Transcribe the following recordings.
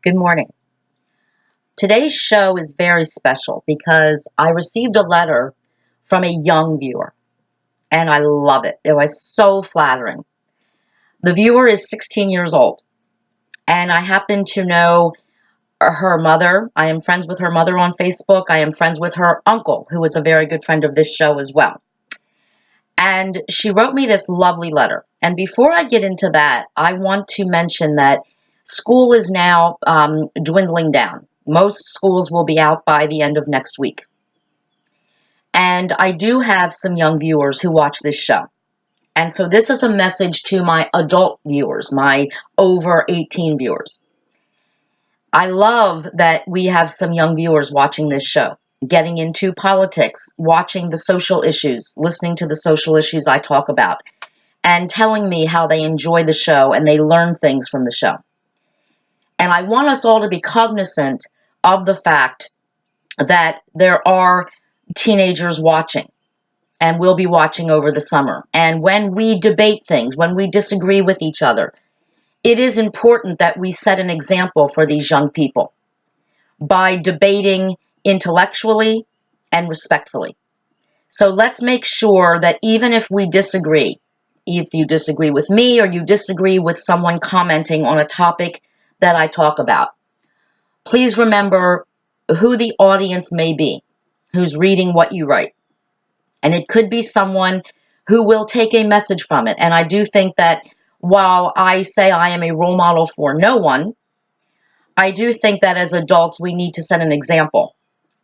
Good morning. Today's show is very special because I received a letter from a young viewer and I love it. It was so flattering. The viewer is 16 years old and I happen to know her mother. I am friends with her mother on Facebook. I am friends with her uncle, who is a very good friend of this show as well. And she wrote me this lovely letter. And before I get into that, I want to mention that school is now dwindling down. Most schools will be out by the end of next week. And I do have some young viewers who watch this show. And so this is a message to my adult viewers, my over 18 viewers. I love that we have some young viewers watching this show, getting into politics, watching the social issues, listening to the social issues I talk about, and telling me how they enjoy the show and they learn things from the show. And I want us all to be cognizant of the fact that there are teenagers watching and will be watching over the summer. And when we debate things, when we disagree with each other, it is important that we set an example for these young people by debating intellectually and respectfully. So let's make sure that even if we disagree, if you disagree with me or you disagree with someone commenting on a topic that I talk about, please remember who the audience may be, who's reading what you write. And it could be someone who will take a message from it. And I do think that while I say I am a role model for no one, I do think that as adults we need to set an example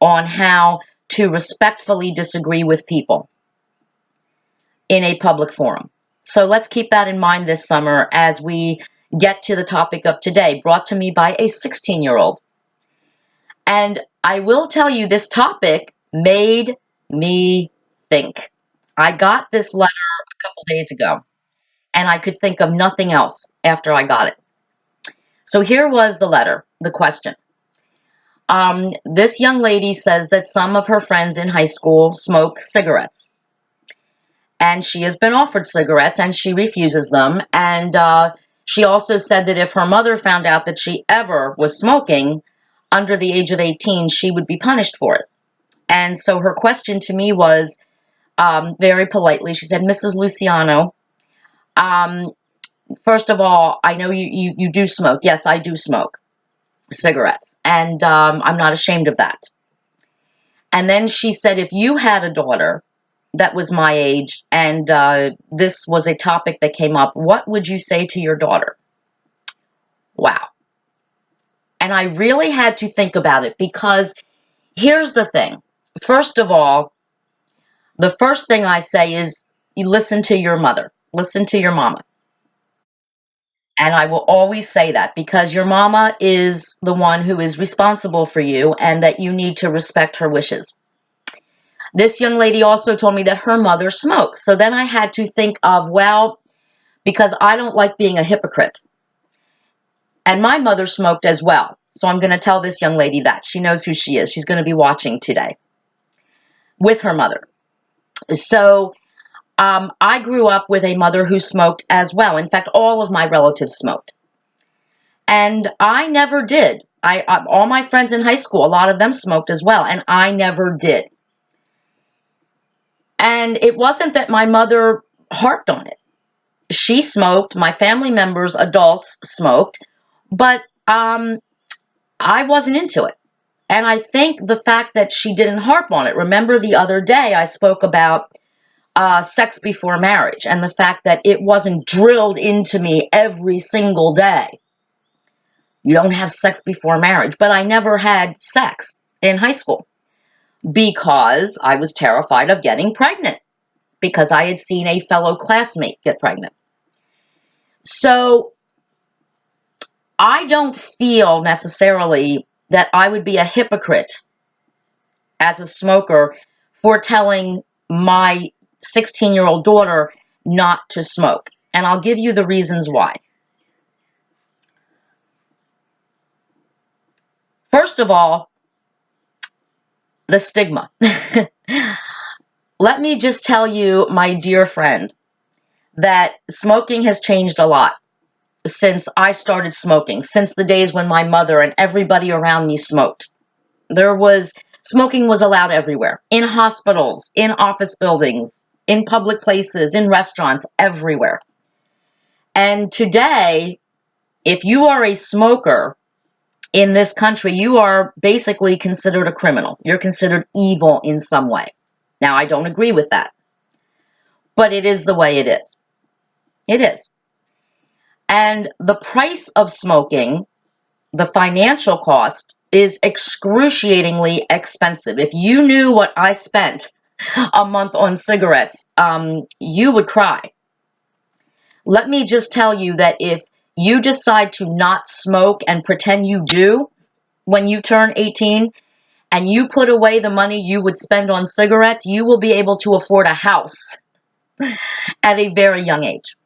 on how to respectfully disagree with people in a public forum. So let's keep that in mind this summer as we get to the topic of today, brought to me by a 16-year-old. And I will tell you, this topic made me think. I got this letter a couple days ago, and I could think of nothing else after I got it. So here was the letter, the question. This young lady says that some of her friends in high school smoke cigarettes. And she has been offered cigarettes, and she refuses them. And she also said that if her mother found out that she ever was smoking under the age of 18, she would be punished for it. And so her question to me was, very politely, she said, Mrs. Luciano, first of all, I know you do smoke. Yes, I do smoke cigarettes, and I'm not ashamed of that. And then she said, if you had a daughter that was my age and this was a topic that came up, what would you say to your daughter? Wow. And I really had to think about it because here's the thing. First of all, the first thing I say is you listen to your mother, listen to your mama. And I will always say that because your mama is the one who is responsible for you and that you need to respect her wishes. This young lady also told me that her mother smokes. So then I had to think of, well, because I don't like being a hypocrite. And my mother smoked as well. So I'm going to tell this young lady that. She knows who she is. She's going to be watching today with her mother. So I grew up with a mother who smoked as well. In fact, all of my relatives smoked. And I never did. All my friends in high school, a lot of them smoked as well, and I never did. And it wasn't that my mother harped on it. She smoked, my family members, adults, smoked, but I wasn't into it. And I think the fact that she didn't harp on it, remember the other day I spoke about sex before marriage and the fact that it wasn't drilled into me every single day. You don't have sex before marriage, but I never had sex in high school because I was terrified of getting pregnant because I had seen a fellow classmate get pregnant. So I don't feel necessarily that I would be a hypocrite as a smoker for telling my 16-year-old daughter not to smoke. And I'll give you the reasons why. First of all, the stigma. Let me just tell you, my dear friend, that smoking has changed a lot. since I started smoking, since the days when my mother and everybody around me smoked. Smoking was allowed everywhere, in hospitals, in office buildings, in public places, in restaurants, everywhere. And today, if you are a smoker in this country, you are basically considered a criminal. You're considered evil in some way. Now, I don't agree with that, but it is the way it is. It is. And the price of smoking, the financial cost, is excruciatingly expensive. If you knew what I spent a month on cigarettes, you would cry. Let me just tell you that if you decide to not smoke and pretend you do when you turn 18, and you put away the money you would spend on cigarettes, you will be able to afford a house at a very young age.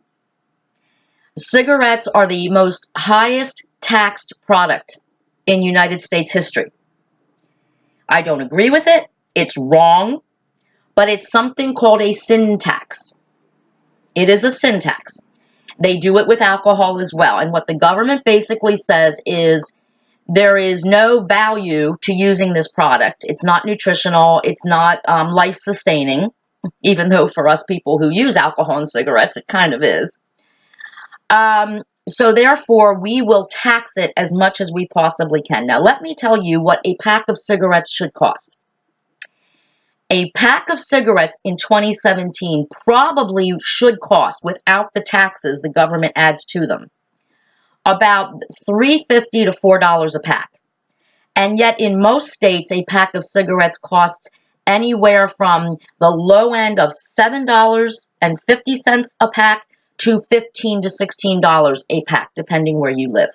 Cigarettes are the most highest taxed product in United States history. I don't agree with it. It's wrong, but it's something called a sin tax. It is a sin tax. They do it with alcohol as well. And what the government basically says is there is no value to using this product. It's not nutritional. It's not life-sustaining, even though for us people who use alcohol and cigarettes, it kind of is. So therefore, we will tax it as much as we possibly can. Now, let me tell you what a pack of cigarettes should cost. A pack of cigarettes in 2017 probably should cost, without the taxes the government adds to them, about $3.50 to $4 a pack. And yet in most states, a pack of cigarettes costs anywhere from the low end of $7.50 a pack to $15 to $16 a pack, depending where you live.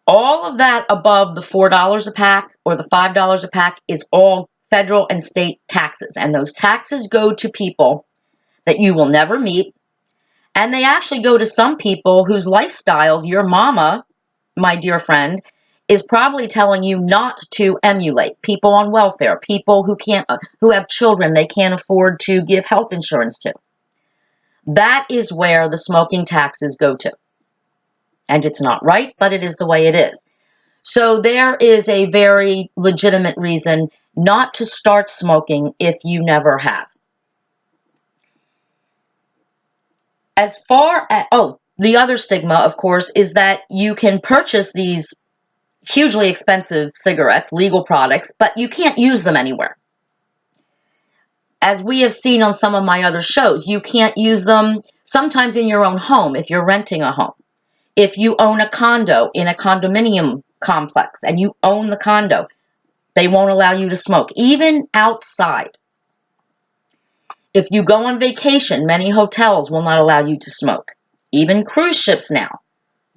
All of that above the $4 a pack or the $5 a pack is all federal and state taxes. And those taxes go to people that you will never meet. And they actually go to some people whose lifestyles your mama, my dear friend, is probably telling you not to emulate. People on welfare, people who have children they can't afford to give health insurance to. That is where the smoking taxes go to. And it's not right, but it is the way it is. So there is a very legitimate reason not to start smoking if you never have. As far as, the other stigma, of course, is that you can purchase these hugely expensive cigarettes, legal products, but you can't use them anywhere. As we have seen on some of my other shows, you can't use them sometimes in your own home if you're renting a home. If you own a condo in a condominium complex and you own the condo, they won't allow you to smoke, even outside. If you go on vacation, many hotels will not allow you to smoke. Even cruise ships now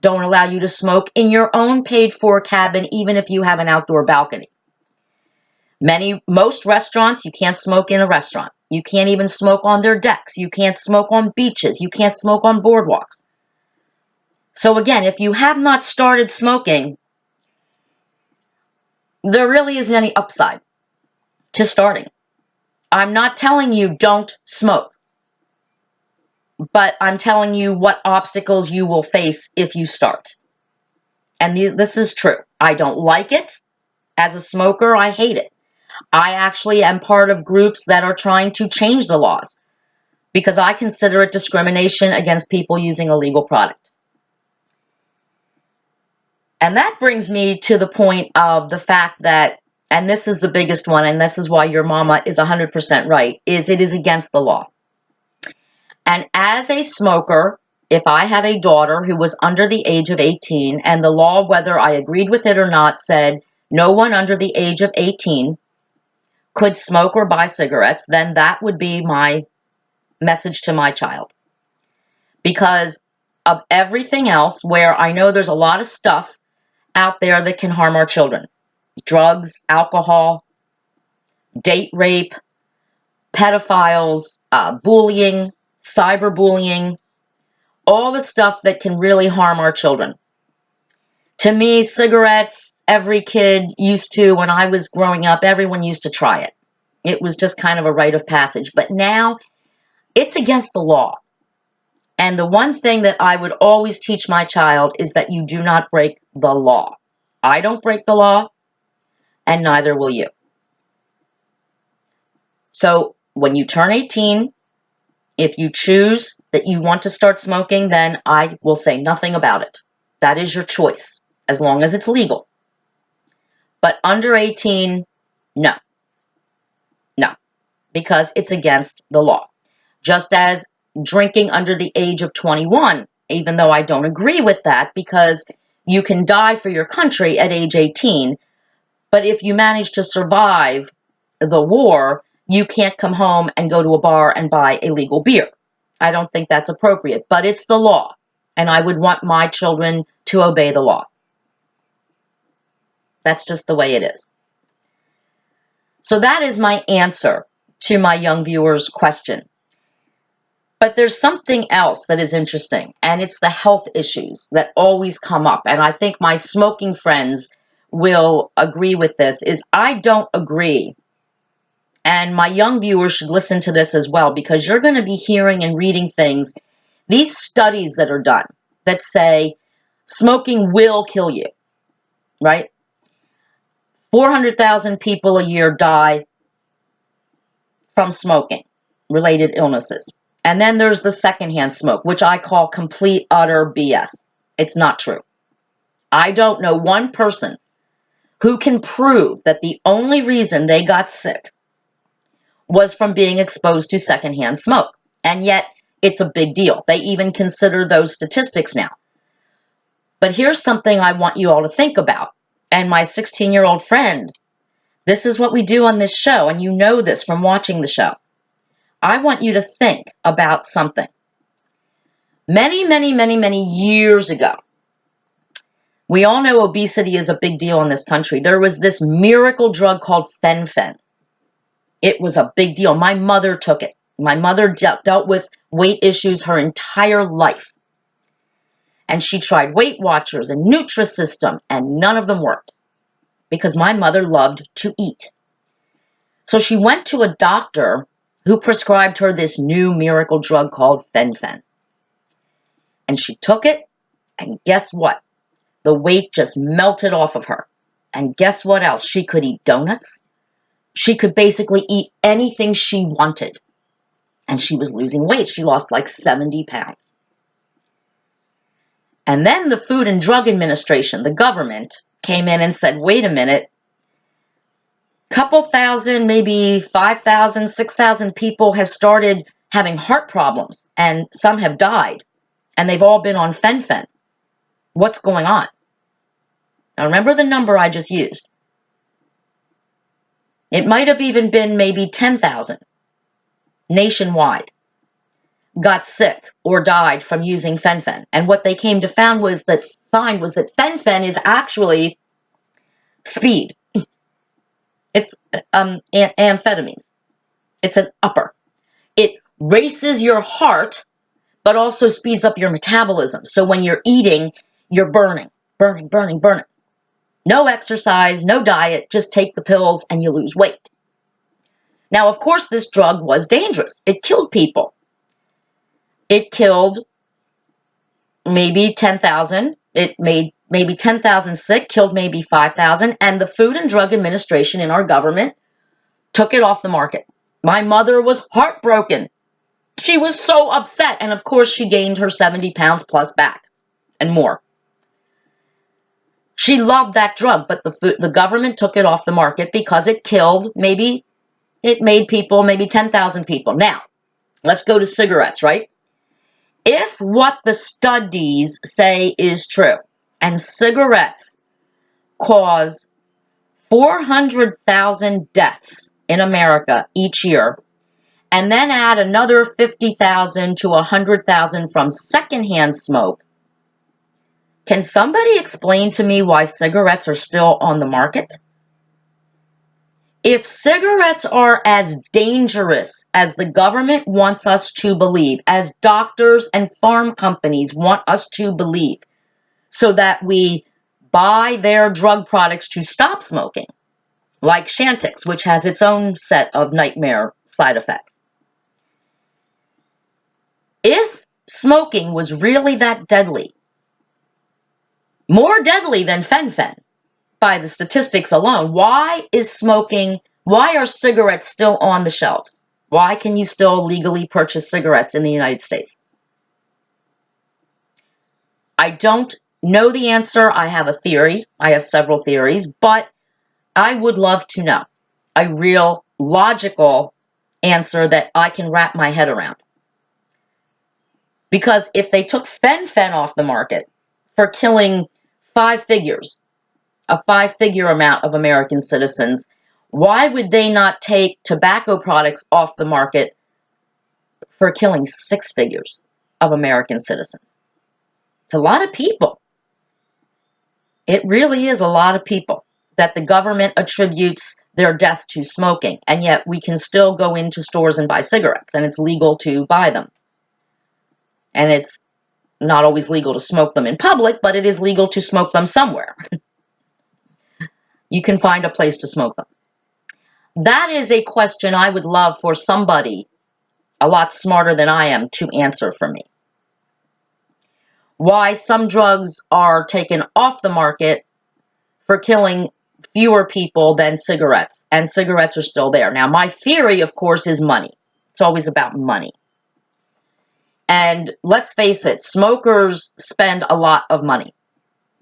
don't allow you to smoke in your own paid-for cabin, even if you have an outdoor balcony. Most restaurants, you can't smoke in a restaurant. You can't even smoke on their decks. You can't smoke on beaches. You can't smoke on boardwalks. So again, if you have not started smoking, there really isn't any upside to starting. I'm not telling you don't smoke, but I'm telling you what obstacles you will face if you start. And this is true. I don't like it. As a smoker, I hate it. I actually am part of groups that are trying to change the laws because I consider it discrimination against people using a legal product. And that brings me to the point of the fact that, and this is the biggest one, and this is why your mama is 100% right, is it is against the law. And as a smoker, if I have a daughter who was under the age of 18, and the law, whether I agreed with it or not, said no one under the age of 18 could smoke or buy cigarettes, then that would be my message to my child. Because of everything else, where I know there's a lot of stuff out there that can harm our children. Drugs, alcohol, date rape, pedophiles, bullying, cyberbullying, all the stuff that can really harm our children. To me, cigarettes, every kid used to, when I was growing up, everyone used to try it. It was just kind of a rite of passage. But now, it's against the law. And the one thing that I would always teach my child is that you do not break the law. I don't break the law, and neither will you. So when you turn 18, if you choose that you want to start smoking, then I will say nothing about it. That is your choice, as long as it's legal. But under 18, no. No, because it's against the law. Just as drinking under the age of 21, even though I don't agree with that, because you can die for your country at age 18, but if you manage to survive the war, you can't come home and go to a bar and buy a legal beer. I don't think that's appropriate, but it's the law, and I would want my children to obey the law. That's just the way it is. So that is my answer to my young viewers' question. But there's something else that is interesting, and it's the health issues that always come up. And I think my smoking friends will agree with this, is I don't agree. And my young viewers should listen to this as well, because you're going to be hearing and reading things, these studies that are done that say smoking will kill you, right? 400,000 people a year die from smoking related illnesses. And then there's the secondhand smoke, which I call complete, utter BS. It's not true. I don't know one person who can prove that the only reason they got sick was from being exposed to secondhand smoke. And yet, it's a big deal. They even consider those statistics now. But here's something I want you all to think about. And my 16-year-old friend, this is what we do on this show, and you know this from watching the show. I want you to think about something. Many, many, many, many years ago, we all know obesity is a big deal in this country. There was this miracle drug called fen-phen. It was a big deal. My mother took it. My mother dealt with weight issues her entire life. And she tried Weight Watchers and Nutrisystem, and none of them worked because my mother loved to eat. So she went to a doctor who prescribed her this new miracle drug called fen-phen. And she took it, and guess what? The weight just melted off of her. And guess what else? She could eat donuts. She could basically eat anything she wanted. And she was losing weight. She lost like 70 pounds. And then the Food and Drug Administration, the government, came in and said, wait a minute, couple thousand, maybe 5,000, 6,000 people have started having heart problems, and some have died, and they've all been on fen-phen. What's going on? Now remember the number I just used. It might have even been maybe 10,000 nationwide got sick or died from using fen-phen. And what they came to find was that fen-phen is actually speed. It's amphetamines. It's an upper. It races your heart, but also speeds up your metabolism. So when you're eating, you're burning. No exercise, no diet, just take the pills and you lose weight. Now, of course, this drug was dangerous. It killed people. It killed maybe 10,000. It made maybe 10,000 sick, killed maybe 5,000. And the Food and Drug Administration in our government took it off the market. My mother was heartbroken. She was so upset. And of course, she gained her 70 pounds plus back and more. She loved that drug, but the government took it off the market because it killed it made people, maybe 10,000 people. Now, let's go to cigarettes, right? If what the studies say is true, and cigarettes cause 400,000 deaths in America each year, and then add another 50,000 to 100,000 from secondhand smoke, can somebody explain to me why cigarettes are still on the market? If cigarettes are as dangerous as the government wants us to believe, as doctors and farm companies want us to believe, so that we buy their drug products to stop smoking, like Chantix, which has its own set of nightmare side effects. If smoking was really that deadly, more deadly than fen-phen by the statistics alone, why are cigarettes still on the shelves? Why can you still legally purchase cigarettes in the United States? I don't know the answer. I have a theory. I have several theories, but I would love to know a real logical answer that I can wrap my head around. Because if they took fen-phen off the market for killing a five-figure amount of American citizens, why would they not take tobacco products off the market for killing six figures of American citizens? It's a lot of people. It really is a lot of people that the government attributes their death to smoking, and yet we can still go into stores and buy cigarettes, and it's legal to buy them. And it's not always legal to smoke them in public, but it is legal to smoke them somewhere. You can find a place to smoke them. That is a question I would love for somebody a lot smarter than I am to answer for me. Why some drugs are taken off the market for killing fewer people than cigarettes, and cigarettes are still there. Now, my theory, of course, is money. It's always about money. And let's face it, smokers spend a lot of money.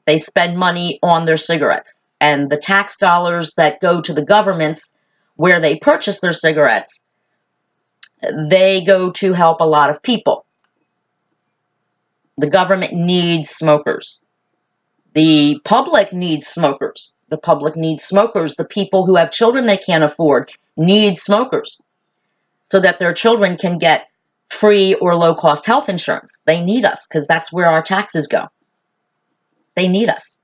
They spend money on their cigarettes. And the tax dollars that go to the governments where they purchase their cigarettes, they go to help a lot of people. The government needs smokers. The public needs smokers. The public needs smokers. The people who have children they can't afford need smokers so that their children can get free or low-cost health insurance. They need us because that's where our taxes go. They need us.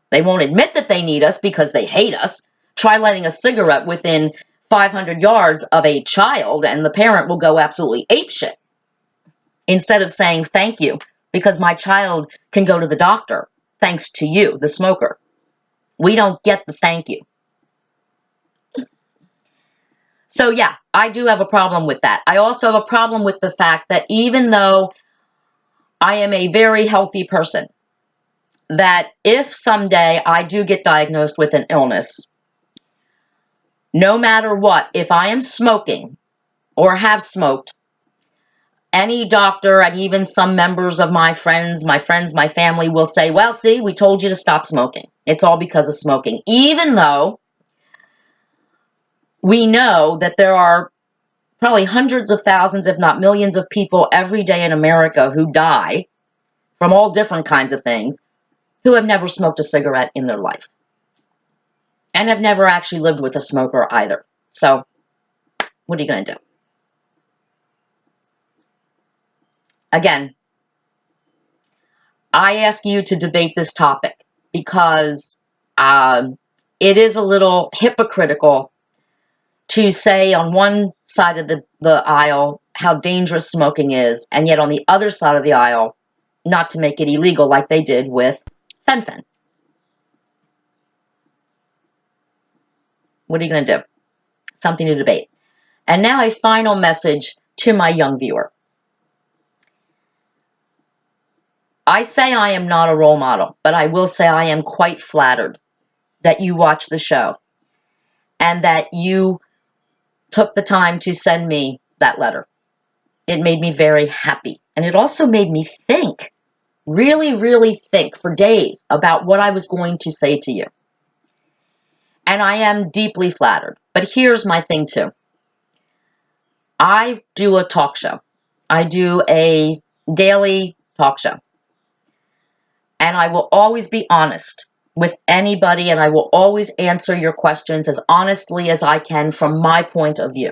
They won't admit that they need us because they hate us. Try lighting a cigarette within 500 yards of a child and the parent will go absolutely apeshit. Instead of saying thank you because my child can go to the doctor thanks to you, the smoker. We don't get the thank you. So yeah, I do have a problem with that. I also have a problem with the fact that even though I am a very healthy person, that if someday I do get diagnosed with an illness, no matter what, if I am smoking or have smoked, any doctor and even some members of my family will say, well, see, we told you to stop smoking. It's all because of smoking. Even though we know that there are probably hundreds of thousands, if not millions of people every day in America who die from all different kinds of things, who have never smoked a cigarette in their life and have never actually lived with a smoker either. So what are you going to do? Again, I ask you to debate this topic because it is a little hypocritical to say on one side of the aisle how dangerous smoking is, and yet on the other side of the aisle not to make it illegal like they did with fen-phen. What are you going to do? Something to debate. And now a final message to my young viewer. I say I am not a role model, but I will say I am quite flattered that you watch the show and that you took the time to send me that letter. It made me very happy. And it also made me think, really, really think for days about what I was going to say to you. And I am deeply flattered. But here's my thing too. I do a talk show. I do a daily talk show. And I will always be honest with anybody, and I will always answer your questions as honestly as I can from my point of view.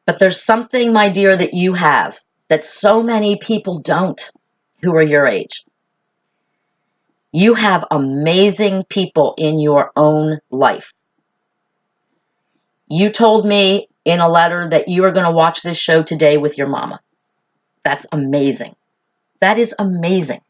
But there's something, my dear, that you have that so many people don't who are your age. You have amazing people in your own life. You told me in a letter that you are going to watch this show today with your mama. That's amazing. That is amazing.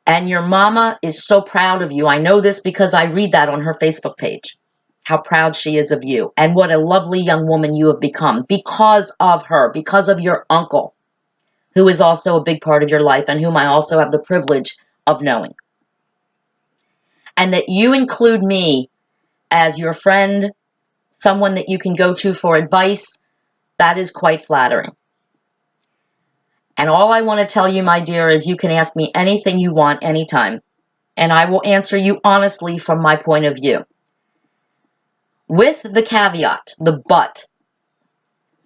And your mama is so proud of you. I know this because I read that on her Facebook page. how proud she is of you and what a lovely young woman you have become because of her, because of your uncle, who is also a big part of your life and whom I also have the privilege of knowing. And that you include me as your friend, someone that you can go to for advice, that is quite flattering. And all I want to tell you, my dear, is you can ask me anything you want anytime, and I will answer you honestly from my point of view. With the caveat, the but,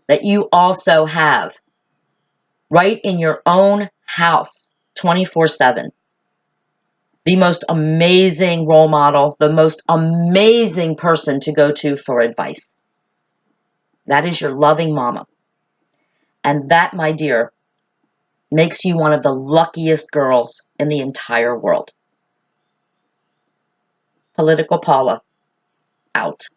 that you also have right in your own house 24/7 the most amazing role model, the most amazing person to go to for advice. That is your loving mama. And that, my dear, makes you one of the luckiest girls in the entire world. Political Paula, out.